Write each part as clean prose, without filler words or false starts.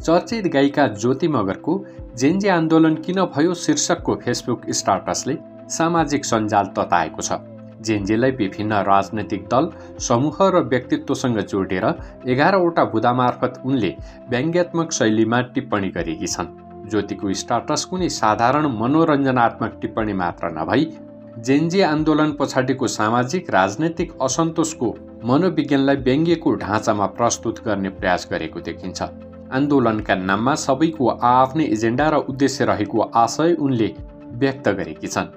चर्चित गायिका ज्योति मगरको जेन्जी आन्दोलन किन भयो शीर्षकको फेसबुक स्टाटसले सामाजिक सञ्जाल तताएको छ। जेन्जीलाई विभिन्न राजनैतिक दल, समूह र व्यक्तित्वसँग जोडेर 11वटा बुँदा मार्फत उनले व्यङ्ग्यात्मक शैलीमा टिप्पणी गरेकी छन्। ज्योतिको स्टाटस कुनै साधारण मनोरञ्जनात्मक टिप्पणी मात्र नभई जेन्जी आन्दोलन पछाडिको सामाजिक राजनैतिक असन्तोषको मनोविज्ञानलाई व्यङ्ग्यको ढाँचामा प्रस्तुत गर्ने प्रयास गरेको देखिन्छ। आन्दोलनका नाममा सबैको आफ्नै एजेन्डा र उद्देश्य रहेको आशय उनले व्यक्त गरेकी छन्।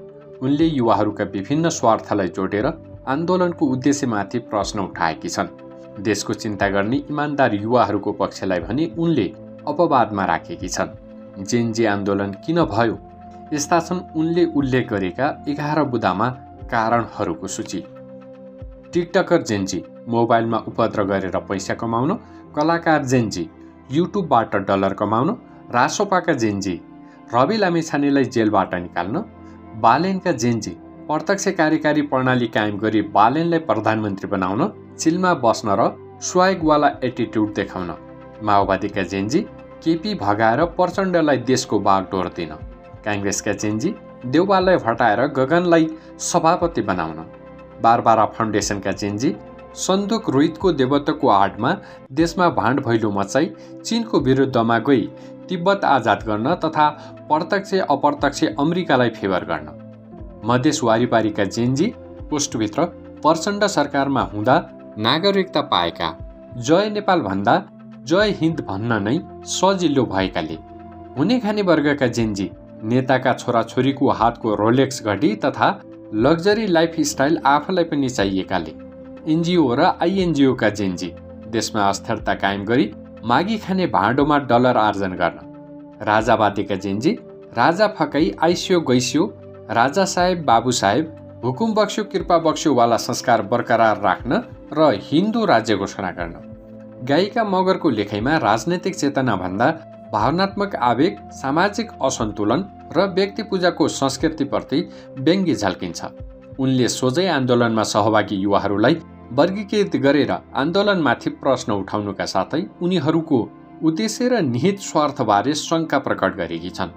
उनले युवाहरूका विभिन्न स्वार्थलाई जोडेर आन्दोलनको उद्देश्यमाथि प्रश्न उठाएकी छन्। देशको चिन्ता गर्ने इमान्दार युवाहरूको पक्षलाई भने उनले अपवादमा राखेकी छन्। जेन्जी आन्दोलन किन भयो? यस्ता छन् उनले उल्लेख गरेका 11 बुँदामा कारणहरूको सूची। टिकटकर जेन्जी, मोबाइलमा उपद्रव गरेर पैसा कमाउन। कलाकार जेन्जी, युट्युबबाट डलर कमाउन। रासोपाका जेन्जी, रवि लामिछानेलाई जेलबाट निकाल्न। बालेनका जेन्जी, प्रत्यक्ष कार्यकारी प्रणाली कायम गरी बालेनलाई प्रधानमन्त्री बनाउन। चिलमा बस्न र स्वागवाला एटिट्युड देखाउन। माओवादीका जेन्जी, केपी भगाएर प्रचण्डलाई देशको बागडोर दिन। काङ्ग्रेसका जेन्जी, देउवालाई हटाएर गगनलाई सभापति बनाउन। बारबारा फाउन्डेसनका जेन्जी, सन्दुक रोहितको देवत्वको आडमा देशमा भाण्ड भैलो मचाई चीनको विरुद्धमा गई तिब्बत आजाद गर्न तथा प्रत्यक्ष अप्रत्यक्ष अमेरिकालाई फेभर गर्न। मधेस वारिपारीका जेन्जी, पोस्टभित्र प्रचण्ड सरकारमा हुँदा नागरिकता पाएका, जय नेपाल भन्दा जय हिन्द भन्न नै सजिलो भएकाले। हुने खाने वर्गका जेन्जी, नेताका छोराछोरीको हातको रोलेक्स घडी तथा लग्जरी लाइफस्टाइल आफूलाई पनि चाहिएकाले। एनजिओ र आइएनजिओका जेन्जी, देशमा अस्थिरता कायम गरी मागी खाने भाँडोमा डलर आर्जन गर्न। राजावादीका जेन्जी, राजा फकाई आइस्यो गइस्यो, राजा साहेब बाबु साहेब, हुकुम बक्स्यो कृपा बक्स्यो वाला संस्कार बरकरार राख्न र हिन्दू राज्य घोषणा गर्न। गायिका मगरको लेखाइमा राजनैतिक चेतना भन्दा भावनात्मक आवेग, सामाजिक असन्तुलन र व्यक्ति पूजाको संस्कृतिप्रति व्यङ्ग्य झल्किन्छ। उनले सोझै आन्दोलनमा सहभागी युवाहरूलाई वर्गीकृत गरेर आन्दोलनमाथि प्रश्न उठाउनुका साथै उनीहरूको उद्देश्य र निहित स्वार्थबारे शङ्का प्रकट गरेकी छन्।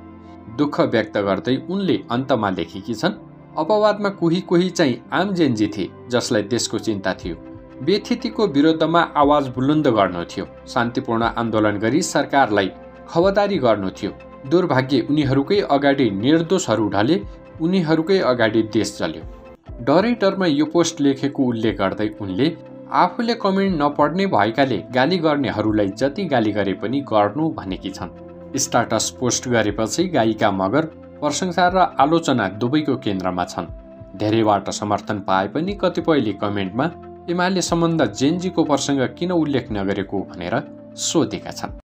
दुःख व्यक्त गर्दै उनले अन्तमा लेखेकी छन्, अपवादमा कोही चाहिँ आम जेन्जी थिए जसलाई देशको चिन्ता थियो। व्यथितिको विरुद्धमा आवाज बुलन्द गर्नु थियो। शान्तिपूर्ण आन्दोलन गरी सरकारलाई खबरदारी गर्नु थियो। दुर्भाग्य उनीहरूकै अगाडि निर्दोषहरू ढले, उनीहरूकै अगाडि देश चल्यो। डरैडरमा यो पोस्ट लेखेको उल्लेख गर्दै उनले आफूले कमेन्ट नपढ्ने भएकाले गाली गर्नेहरूलाई जति गाली गरे पनि गर्नु भनेकी छन्। स्टाटस पोस्ट गरेपछि गायिका मगर प्रशंसा र आलोचना दुवैको केन्द्रमा छन्। धेरैबाट समर्थन पाए पनि कतिपयले कमेन्टमा एमाले सम्बन्ध जेन्जीको प्रसङ्ग किन उल्लेख नगरेको भनेर सोधेका छन्।